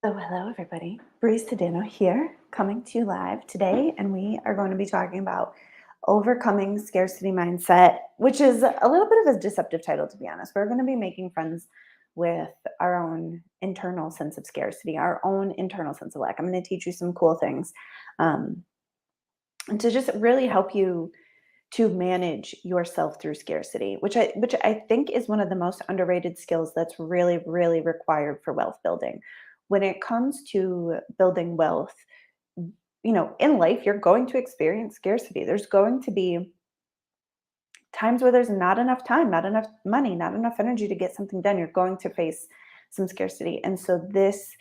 So, hello everybody. Bree Sedano here, coming to you live today, and we are going to be talking about overcoming scarcity mindset, which is a little bit of a deceptive title, to be honest. We're going to be making friends with our own internal sense of scarcity, our own internal sense of lack. I'm going to teach you some cool things um, to just really help you to manage yourself through scarcity, which I think is one of the most underrated skills that's really required for wealth building. When it comes to building wealth, in life you're going to experience scarcity. There's going to be times where there's not enough time, not enough money, not enough energy to get something done. You're going to face some scarcity. And so this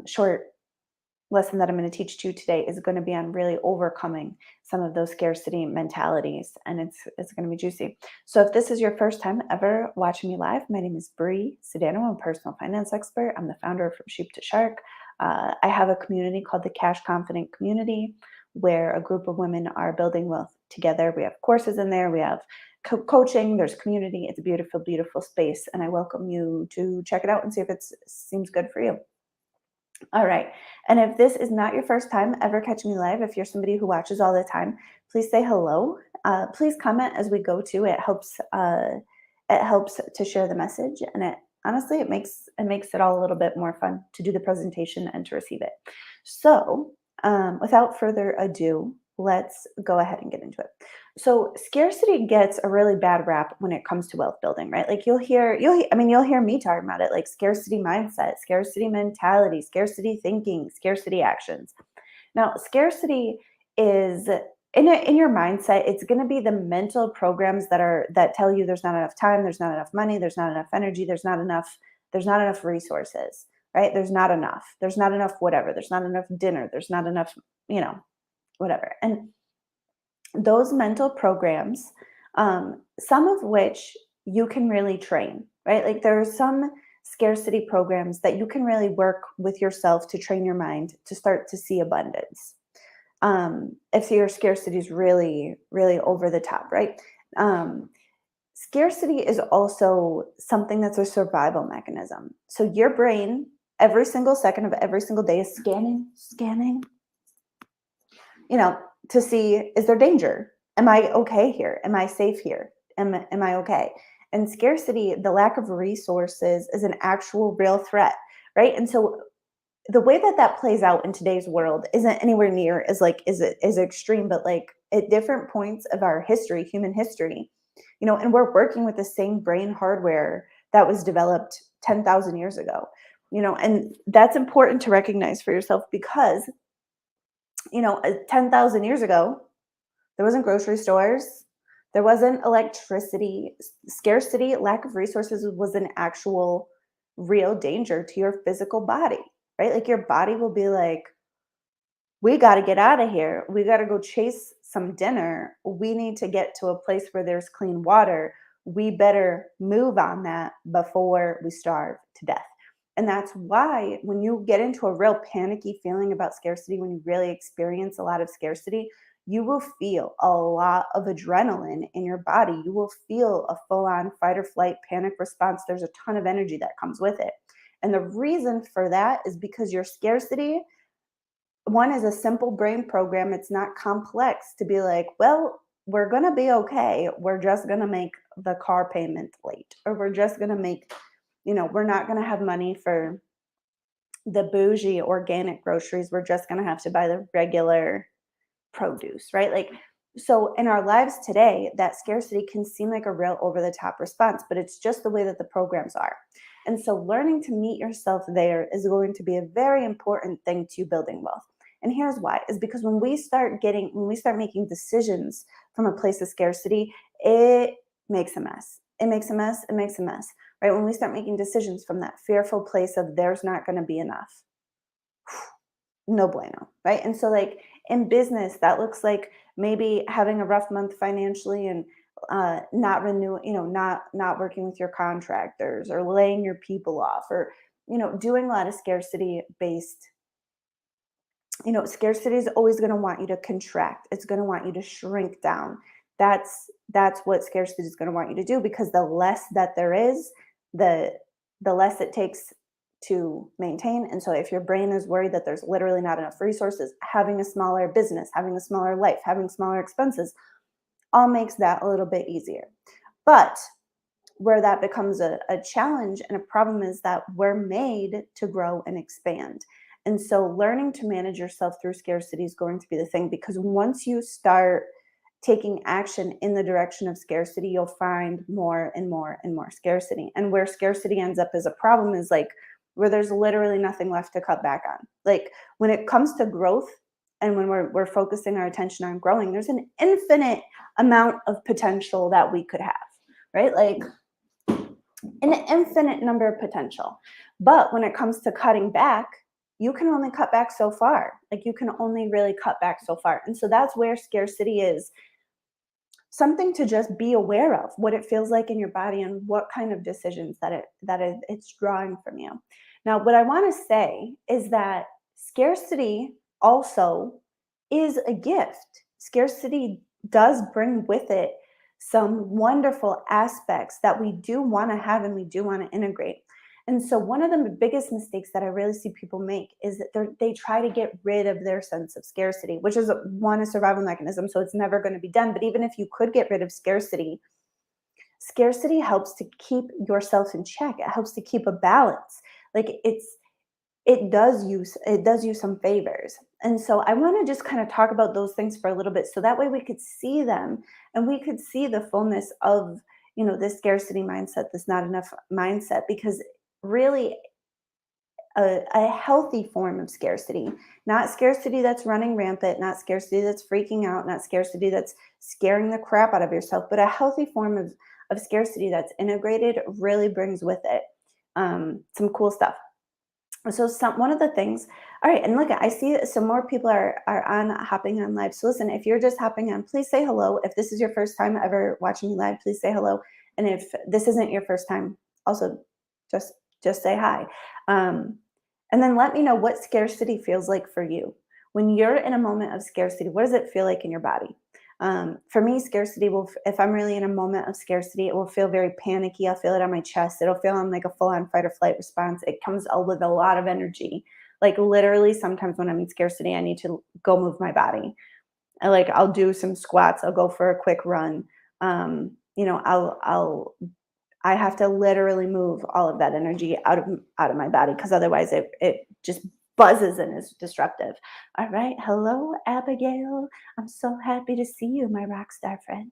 short lesson that I'm going to teach to you today is going to be on really overcoming some of those scarcity mentalities, and it's going to be juicy. So if this is your first time ever watching me live, my name is Bree Sedano. I'm a personal finance expert. I'm the founder of From Sheep to Shark. I have a community called the Cash Confident Community, where a group of women are building wealth together. We have courses in there. We have coaching. There's community. It's a beautiful space, and I welcome you to check it out and see if it seems good for you. All right. And if this is not your first time ever catching me live, if you're somebody who watches all the time, please say hello. Please comment as we go to. It helps to share the message, and it honestly it makes it all a little bit more fun to do the presentation and to receive it. So, without further ado, let's go ahead and get into it. So scarcity gets a really bad rap when it comes to wealth building, right? Like you'll hear me talking about it, like scarcity mindset, scarcity mentality, scarcity thinking, scarcity actions. Now, scarcity is in your mindset, it's going to be the mental programs that tell you there's not enough time, there's not enough money, there's not enough energy, there's not enough resources, right? There's not enough whatever, there's not enough dinner, there's not enough, whatever. And those mental programs, some of which you can really train, right? Like there are some scarcity programs that you can really work with yourself to train your mind to start to see abundance. If your scarcity is really over the top, right? Scarcity is also something that's a survival mechanism. So your brain, every single second of every single day, is scanning, to see, is there danger? Am I okay here? Am I safe here? Am I okay? And scarcity, the lack of resources, is an actual real threat, right? And so the way that plays out in today's world isn't anywhere near as extreme, but like at different points of our history, human history, and we're working with the same brain hardware that was developed 10,000 years ago, and that's important to recognize for yourself because 10,000 years ago, there wasn't grocery stores, there wasn't electricity. Scarcity, lack of resources was an actual real danger to your physical body, right? Like your body will be like, we got to get out of here. We got to go chase some dinner. We need to get to a place where there's clean water. We better move on that before we starve to death. And that's why when you get into a real panicky feeling about scarcity, when you really experience a lot of scarcity, you will feel a lot of adrenaline in your body. You will feel a full on fight or flight panic response. There's a ton of energy that comes with it. And the reason for that is because your scarcity, one, is a simple brain program. It's not complex to be like, well, we're going to be okay. We're just going to make the car payment late, or we're just going to make, we're not going to have money for the bougie organic groceries. We're just going to have to buy the regular produce, right? Like, so in our lives today, that scarcity can seem like a real over the top response, but it's just the way that the programs are. And so learning to meet yourself there is going to be a very important thing to building wealth. And here's why, is because when we start making decisions from a place of scarcity, it makes a mess. It makes a mess, right? When we start making decisions from that fearful place of there's not going to be enough, no bueno, right? And so like in business, that looks like maybe having a rough month financially and not renew, not working with your contractors or laying your people off, or, doing a lot of scarcity based. Scarcity is always going to want you to contract. It's going to want you to shrink down. That's what scarcity is going to want you to do, because the less that there is, the less it takes to maintain. And so if your brain is worried that there's literally not enough resources, having a smaller business, having a smaller life, having smaller expenses, all makes that a little bit easier. But where that becomes a challenge and a problem is that we're made to grow and expand. And so learning to manage yourself through scarcity is going to be the thing, because once you start taking action in the direction of scarcity, you'll find more and more and more scarcity. And where scarcity ends up as a problem is like where there's literally nothing left to cut back on. Like when it comes to growth and when we're focusing our attention on growing, there's an infinite amount of potential that we could have, right? Like an infinite number of potential. But when it comes to cutting back, you can only cut back so far. Like you can only really cut back so far. And so that's where scarcity is something to just be aware of, what it feels like in your body and what kind of decisions it's drawing from you. Now, what I want to say is that scarcity also is a gift. Scarcity does bring with it some wonderful aspects that we do want to have and we do want to integrate. And so one of the biggest mistakes that I really see people make is that they try to get rid of their sense of scarcity, which is a survival mechanism. So it's never going to be done. But even if you could get rid of scarcity, scarcity helps to keep yourself in check. It helps to keep a balance. Like it does you some favors. And so I want to just kind of talk about those things for a little bit, so that way we could see them and we could see the fullness of, this scarcity mindset, this not enough mindset, because really a healthy form of scarcity, not scarcity that's running rampant, not scarcity that's freaking out, not scarcity that's scaring the crap out of yourself, but a healthy form of scarcity that's integrated really brings with it some cool stuff. So one of the things, all right, and look, I see some more people are hopping on live. So listen, if you're just hopping on, please say hello. If this is your first time ever watching me live, please say hello. And if this isn't your first time, also just say hi. And then let me know what scarcity feels like for you. When you're in a moment of scarcity, what does it feel like in your body? For me, scarcity if I'm really in a moment of scarcity, it will feel very panicky. I'll feel it on my chest. It'll feel on like a full-on fight or flight response. It comes with a lot of energy. Like literally sometimes when I'm in scarcity, I need to go move my body. I'll do some squats. I'll go for a quick run. I have to literally move all of that energy out of my body, because otherwise it just buzzes and is disruptive. All right. Hello, Abigail. I'm so happy to see you, my rock star friend.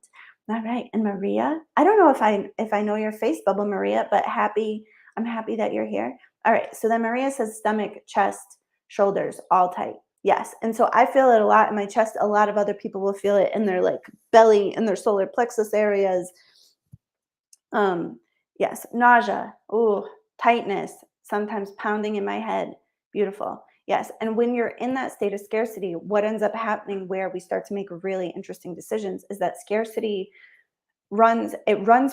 All right. And Maria, I don't know if I know your face bubble, Maria, but I'm happy that you're here. All right. So then Maria says stomach, chest, shoulders, all tight. Yes. And so I feel it a lot in my chest. A lot of other people will feel it in their belly and their solar plexus areas. Yes. Nausea. Ooh, tightness, sometimes pounding in my head. Beautiful. Yes. And when you're in that state of scarcity, what ends up happening where we start to make really interesting decisions is that scarcity runs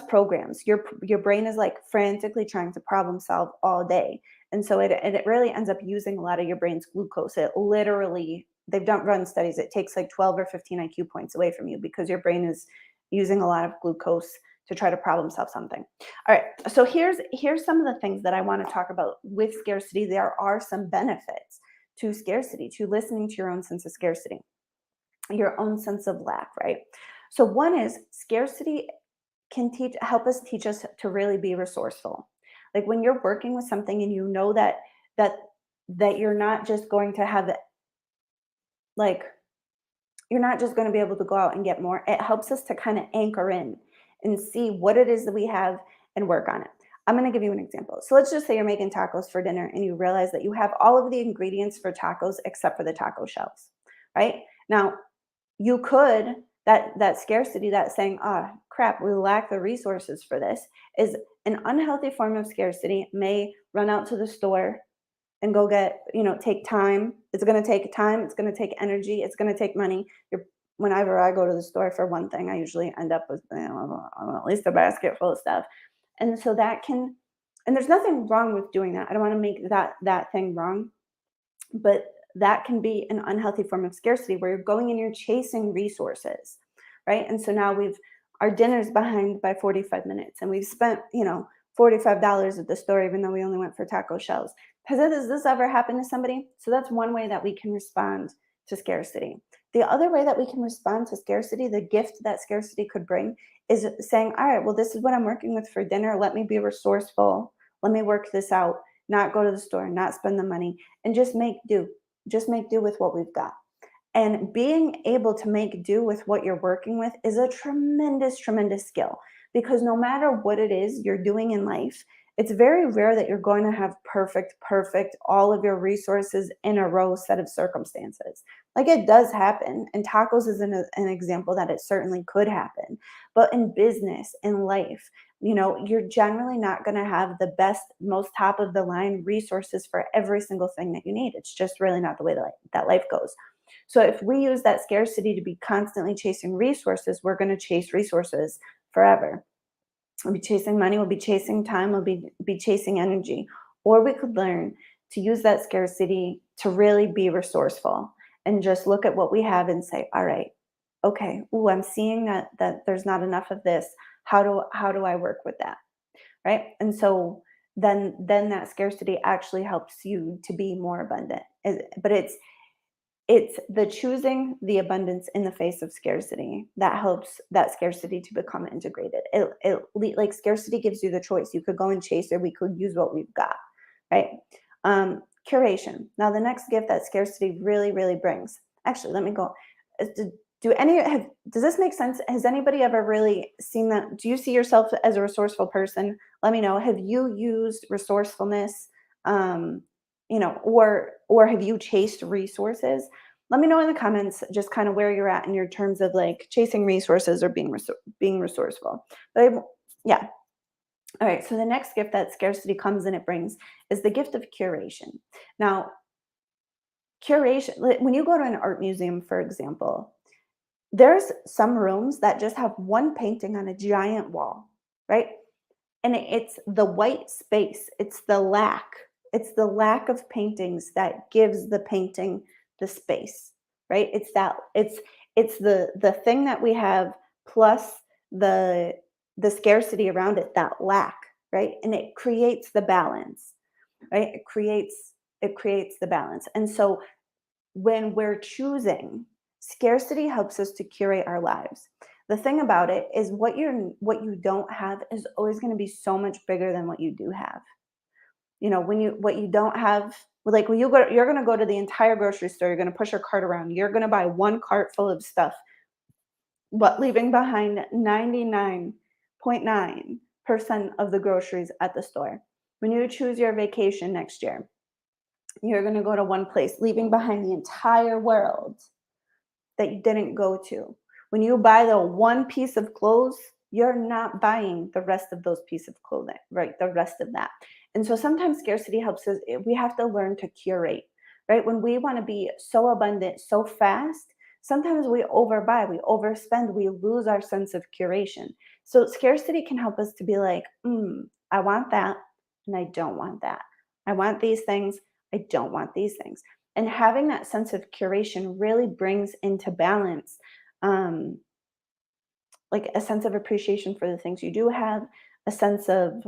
programs. Your brain is frantically trying to problem solve all day. And so it really ends up using a lot of your brain's glucose. It literally, they've run studies. It takes 12 or 15 IQ points away from you, because your brain is using a lot of glucose to try to problem solve something. All right. So here's some of the things that I want to talk about with scarcity. There are some benefits to scarcity, to listening to your own sense of scarcity, your own sense of lack, right? So one is scarcity can help us teach us to really be resourceful. Like when you're working with something and you know that you're not just going to have you're not just going to be able to go out and get more. It helps us to kind of anchor in and see what it is that we have and work on it. I'm going to give you an example. So let's just say you're making tacos for dinner and you realize that you have all of the ingredients for tacos except for the taco shells, right? Now, you could, that scarcity, that saying, oh, crap, we lack the resources for this, is an unhealthy form of scarcity. May run out to the store and go get, take time. It's going to take time. It's going to take energy. It's going to take money. Whenever I go to the store for one thing, I usually end up with at least a basket full of stuff. And so and there's nothing wrong with doing that. I don't want to make that thing wrong, but that can be an unhealthy form of scarcity where you're going and you're chasing resources, right? And so now our dinner's behind by 45 minutes and we've spent, $45 at the store, even though we only went for taco shells. Has this ever happened to somebody? So that's one way that we can respond to scarcity. The other way that we can respond to scarcity, the gift that scarcity could bring, is saying, all right, well, this is what I'm working with for dinner. Let me be resourceful. Let me work this out, not go to the store, not spend the money, and just make do. Just make do with what we've got. And being able to make do with what you're working with is a tremendous, tremendous skill, because no matter what it is you're doing in life, it's very rare that you're going to have perfect, all of your resources in a row set of circumstances. Like it does happen. And tacos is an example that it certainly could happen. But in business, in life, you're generally not going to have the best, most top of the line resources for every single thing that you need. It's just really not the way that life goes. So if we use that scarcity to be constantly chasing resources, we're going to chase resources forever. We'll be chasing money, we'll be chasing time, we'll be chasing energy. Or we could learn to use that scarcity to really be resourceful and just look at what we have and say, all right, okay, ooh, I'm seeing that there's not enough of this. How do I work with that? Right. And so then that scarcity actually helps you to be more abundant. But it's the choosing the abundance in the face of scarcity that helps that scarcity to become integrated. Like scarcity gives you the choice. You could go and chase, or we could use what we've got, right? Curation. Now, the next gift that scarcity really, really brings. Actually, let me go. Does this make sense? Has anybody ever really seen that? Do you see yourself as a resourceful person? Let me know. Have you used resourcefulness? Or have you chased resources? Let me know in the comments just kind of where you're at in your terms of like chasing resources or being resourceful. Yeah. All right. So the next gift that scarcity comes and it brings is the gift of curation. Now, curation, when you go to an art museum, for example, there's some rooms that just have one painting on a giant wall, right? And it's the white space, it's the lack of paintings that gives the painting the space, right? It's the thing that we have plus the the scarcity around it, that lack, right? And it creates the balance, right? It creates the balance. And so when we're choosing, scarcity helps us to curate our lives. The thing about it is what you don't have is always going to be so much bigger than what you do have. When you what you don't have, like when you're going to go to the entire grocery store, you're going to push your cart around, you're going to buy one cart full of stuff, but leaving behind 99.9% of the groceries at the store. When you choose your vacation next year, you're going to go to one place, leaving behind the entire world that you didn't go to. When you buy the one piece of clothes, you're not buying the rest of those pieces of clothing, right? The rest of that. And so sometimes scarcity helps us. We have to learn to curate, right? When we want to be so abundant so fast, sometimes we overbuy, we overspend, we lose our sense of curation. So scarcity can help us to be like, I want that and I don't want that. I want these things. I don't want these things. And having that sense of curation really brings into balance, um, like a sense of appreciation for the things you do have, a sense of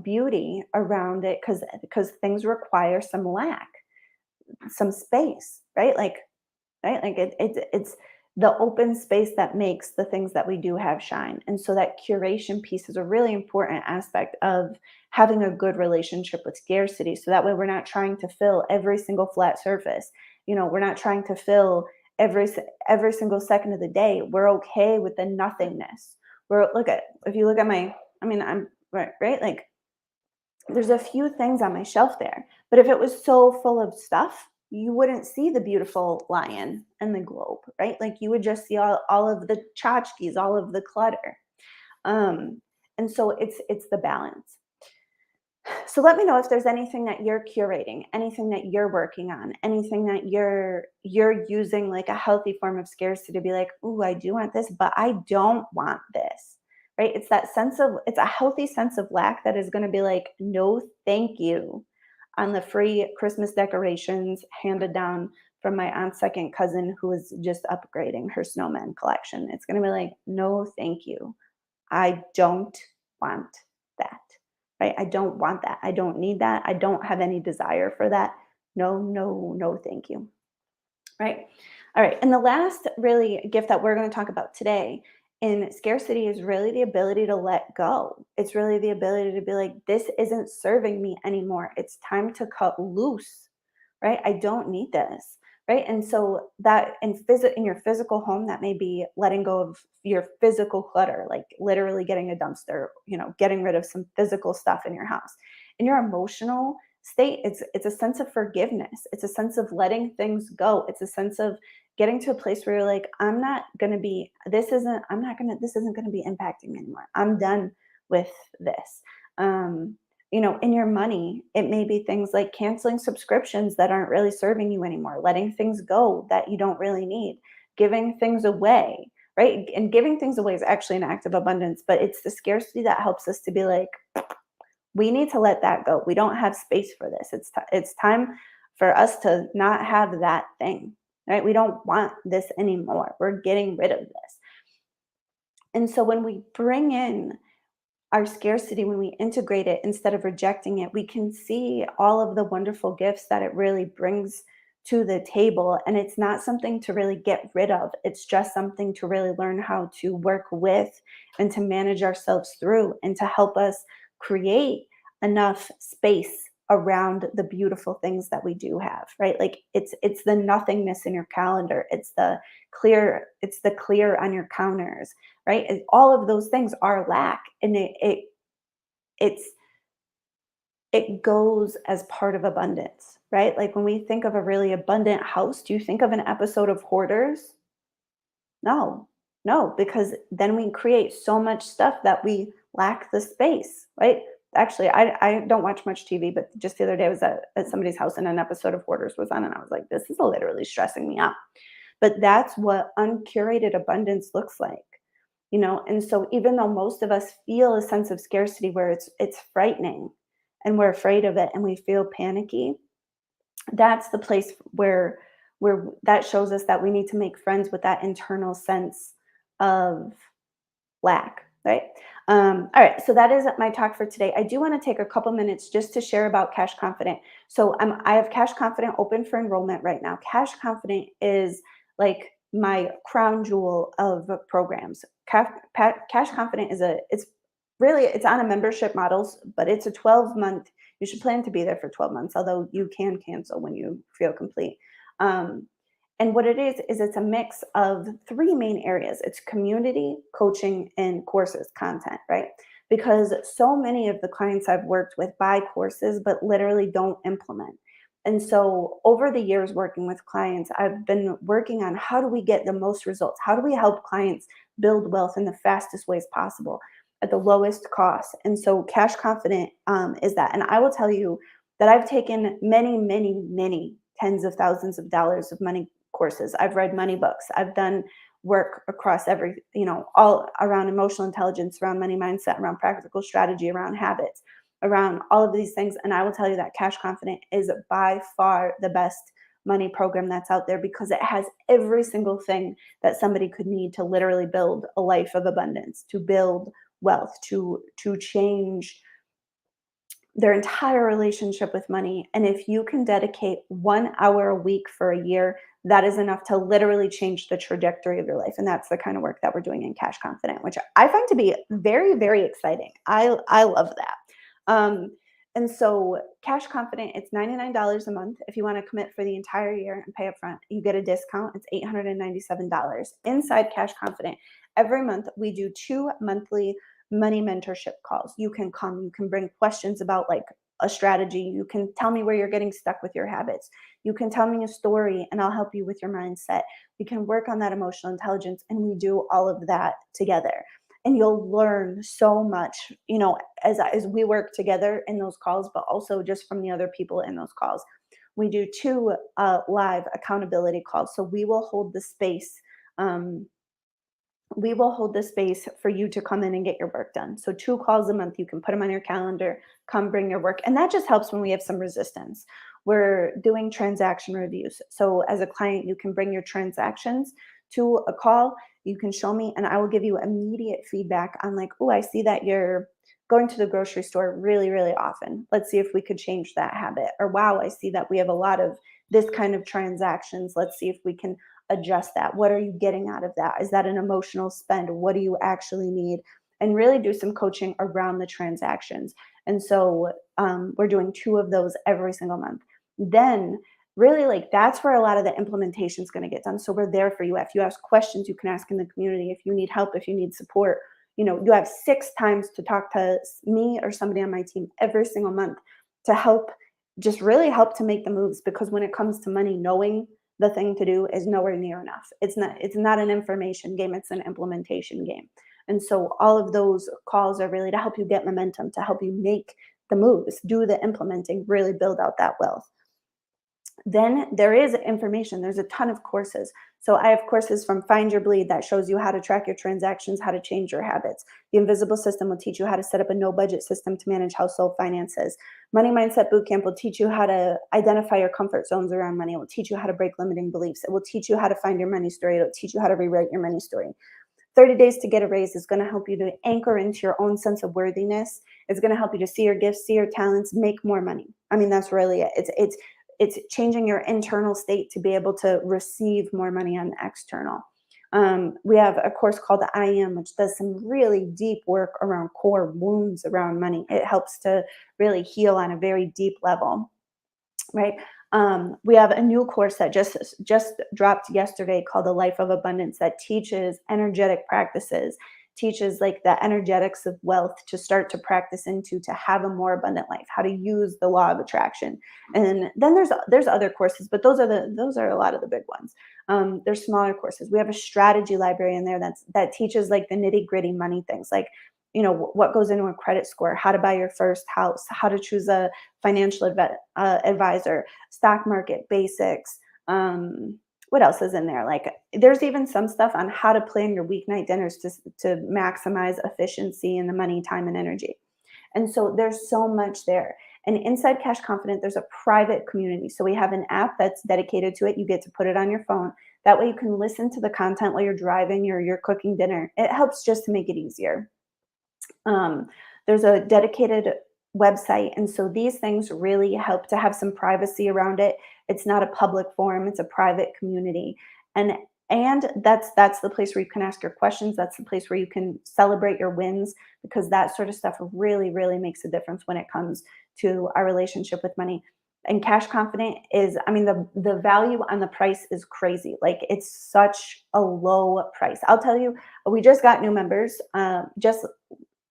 beauty around it, because things require some lack, some space, right? Like it's the open space that makes the things that we do have shine. And so that curation piece is a really important aspect of having a good relationship with scarcity. So that way we're not trying to fill every single flat surface. We're not trying to fill every single second of the day. We're okay with the nothingness. If you look at I'm right, like there's a few things on my shelf there, but if it was so full of stuff, you wouldn't see the beautiful lion and the globe, right? Like you would just see all of the tchotchkes, all of the clutter. Um, and so it's the balance. So let me know if there's anything that you're curating, anything that you're working on, anything that you're using like a healthy form of scarcity to be like, "Ooh, I do want this, but I don't want this." Right? It's a healthy sense of lack that is going to be like, "No, thank you." On the free Christmas decorations handed down from my aunt's second cousin who was just upgrading her snowman collection. It's going to be like, "No, thank you. I don't want that." right? I don't want that. I don't need that. I don't have any desire for that. No, no, no, thank you. Right. All right. And the last really gift that we're going to talk about today in scarcity is really the ability to let go. It's really the ability to be like, this isn't serving me anymore. It's time to cut loose, right? I don't need this. Right. And so that in your physical home, that may be letting go of your physical clutter, like literally getting a dumpster, getting rid of some physical stuff in your house. In your emotional state, it's a sense of forgiveness. It's a sense of letting things go. It's a sense of getting to a place where you're like, this isn't gonna be impacting me anymore. I'm done with this. Um, in your money, it may be things like canceling subscriptions that aren't really serving you anymore, letting things go that you don't really need, giving things away, right? And giving things away is actually an act of abundance, but it's the scarcity that helps us to be like, we need to let that go. We don't have space for this. It's time for us to not have that thing, right? We don't want this anymore. We're getting rid of this. And so when we bring in our scarcity, when we integrate it instead of rejecting it, we can see all of the wonderful gifts that it really brings to the table. And it's not something to really get rid of, it's just something to really learn how to work with and to manage ourselves through and to help us create enough space around the beautiful things that we do have, right? Like it's the nothingness in your calendar, it's the clear on your counters, right? And all of those things are lack, and it's it goes as part of abundance, right? Like when we think of a really abundant house, do you think of an episode of Hoarders? No, no, because then we create so much stuff that we lack the space, right? Actually, I don't watch much TV, but just the other day I was at somebody's house and an episode of Hoarders was on, and I was like, this is literally stressing me out. But that's what uncurated abundance looks like. And so even though most of us feel a sense of scarcity where it's frightening and we're afraid of it and we feel panicky, that's the place where that shows us that we need to make friends with that internal sense of lack, right? All right, so that is my talk for today. I do want to take a couple minutes just to share about Cash Confident. So I have Cash Confident open for enrollment right now. Cash Confident is like my crown jewel of programs. Cash Confident it's on a membership models, but it's a 12-month. You should plan to be there for 12 months, although you can cancel when you feel complete. Um, and what it is it's a mix of three main areas. It's community, coaching, and courses content, right? Because so many of the clients I've worked with buy courses, but literally don't implement. And so over the years working with clients, I've been working on how do we get the most results? How do we help clients build wealth in the fastest ways possible at the lowest cost? And so Cash Confident is that. And I will tell you that I've taken many, many, many tens of thousands of dollars of money courses. I've read money books. I've done work across all around emotional intelligence, around money mindset, around practical strategy, around habits, around all of these things. And I will tell you that Cash Confident is by far the best money program that's out there because it has every single thing that somebody could need to literally build a life of abundance, to build wealth, to change their entire relationship with money. And if you can dedicate 1 hour a week for a year, that is enough to literally change the trajectory of your life. And that's the kind of work that we're doing in Cash Confident, which I find to be very, very exciting. I love that. And so Cash Confident, it's $99 a month. If you want to commit for the entire year and pay up front, you get a discount. It's $897. Inside Cash Confident, every month we do 2 monthly money mentorship calls. You can come, you can bring questions about like a strategy. You can tell me where you're getting stuck with your habits. You can tell me a story and I'll help you with your mindset. We can work on that emotional intelligence and we do all of that together. And you'll learn so much, as we work together in those calls, but also just from the other people in those calls. We do 2 live accountability calls. So we will hold the space for you to come in and get your work done. So 2 calls a month, you can put them on your calendar, come bring your work. And that just helps when we have some resistance. We're doing transaction reviews. So as a client, you can bring your transactions to a call. You can show me and I will give you immediate feedback on like, oh, I see that going to the grocery store really, really often. Let's see if we could change that habit. Or, wow, I see that we have a lot of this kind of transactions. Let's see if we can adjust that. What are you getting out of that? Is that an emotional spend? What do you actually need? And really do some coaching around the transactions. And so we're doing 2 of those every single month. Then really, like, that's where a lot of the implementation is going to get done. So we're there for you. If you have questions, you can ask in the community. If you need help, if you need support, you have 6 times to talk to me or somebody on my team every single month to help, just really help to make the moves. Because when it comes to money, knowing the thing to do is nowhere near enough. It's not an information game, it's an implementation game. And so all of those calls are really to help you get momentum, to help you make the moves, do the implementing, really build out that wealth. Then there is information. There's a ton of courses. So I have courses from Find Your Bleed that shows you how to track your transactions, how to change your habits. The Invisible System will teach you how to set up a no budget system to manage household finances. Money Mindset Bootcamp will teach you how to identify your comfort zones around money. It will teach you how to break limiting beliefs. It will teach you how to find your money story. It will teach you how to rewrite your money story. 30 Days to Get a Raise is going to help you to anchor into your own sense of worthiness. It's going to help you to see your gifts, see your talents, make more money. I mean, that's really it. It's changing your internal state to be able to receive more money on the external. We have a course called the I Am, which does some really deep work around core wounds around money. It helps to really heal on a very deep level, right? We have a new course that just dropped yesterday called The Life of Abundance that teaches energetic practices, teaches like the energetics of wealth to start to practice into to have a more abundant life, how to use the law of attraction. And then there's other courses, but those are a lot of the big ones. There's smaller courses. We have a strategy library in there that teaches like the nitty gritty money things, like what goes into a credit score, how to buy your first house, how to choose a financial advisor, stock market basics. What else is in there? Like, there's even some stuff on how to plan your weeknight dinners to maximize efficiency in the money, time, and energy. And so there's so much there. And inside Cash Confident, there's a private community. So we have an app that's dedicated to it. You get to put it on your phone. That way you can listen to the content while you're driving or you're cooking dinner. It helps just to make it easier. There's a dedicated website. And so these things really help to have some privacy around it. It's not a public forum, it's a private community. And that's the place where you can ask your questions. That's the place where you can celebrate your wins, because that sort of stuff really, really makes a difference when it comes to our relationship with money. And Cash Confident is, I mean, the value on the price is crazy. Like, it's such a low price. I'll tell you, we just got new members. Just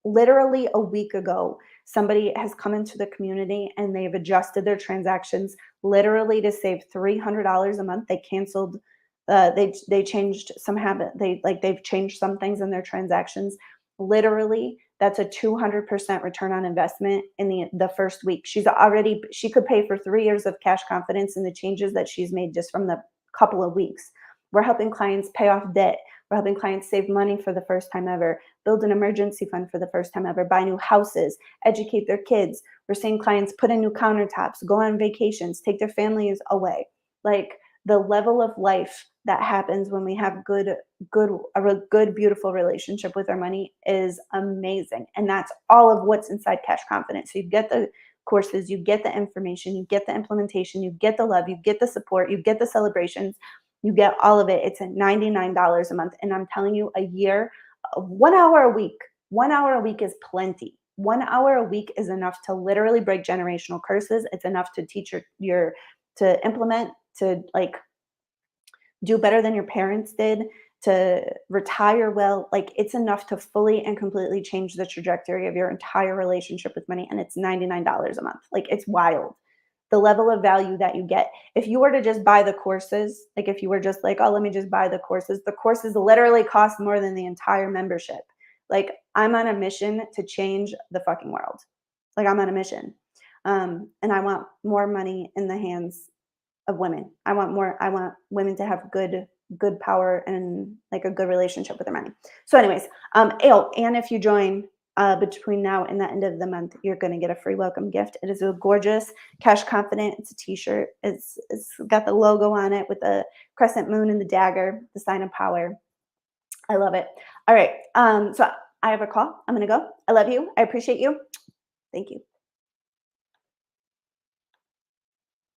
literally a week ago, somebody has come into the community and they've adjusted their transactions literally to save $300 a month. They canceled, they changed some habit. They've changed some things in their transactions. Literally, that's a 200% return on investment in the first week. She could pay for 3 years of Cash Confidence and the changes that she's made just from the couple of weeks. We're helping clients pay off debt. We're helping clients save money for the first time ever, build an emergency fund for the first time ever, buy new houses, educate their kids. We're seeing clients put in new countertops, go on vacations, take their families away. Like, the level of life that happens when we have a good, beautiful relationship with our money is amazing. And that's all of what's inside Cash Confidence. So you get the courses, you get the information, you get the implementation, you get the love, you get the support, you get the celebrations, you get all of it. It's at $99 a month. And I'm telling you, a year, 1 hour a week, 1 hour a week is plenty. 1 hour a week is enough to literally break generational curses. It's enough to teach to implement, to like do better than your parents did, to retire well. Like, it's enough to fully and completely change the trajectory of your entire relationship with money. And it's $99 a month. Like, it's wild. The level of value that you get. If you were to just buy the courses, like if you were just like, oh, let me just buy the courses literally cost more than the entire membership. Like, I'm on a mission to change the fucking world. Like, I'm on a mission. And I want more money in the hands of women. I want women to have good power and like a good relationship with their money. So anyways, and if you join between now and the end of the month, you're going to get a free welcome gift. It is a gorgeous Cash Confident. It's a t-shirt. It's got the logo on it with the crescent moon and the dagger, the sign of power. I love it. All right. So I have a call. I'm going to go. I love you. I appreciate you. Thank you.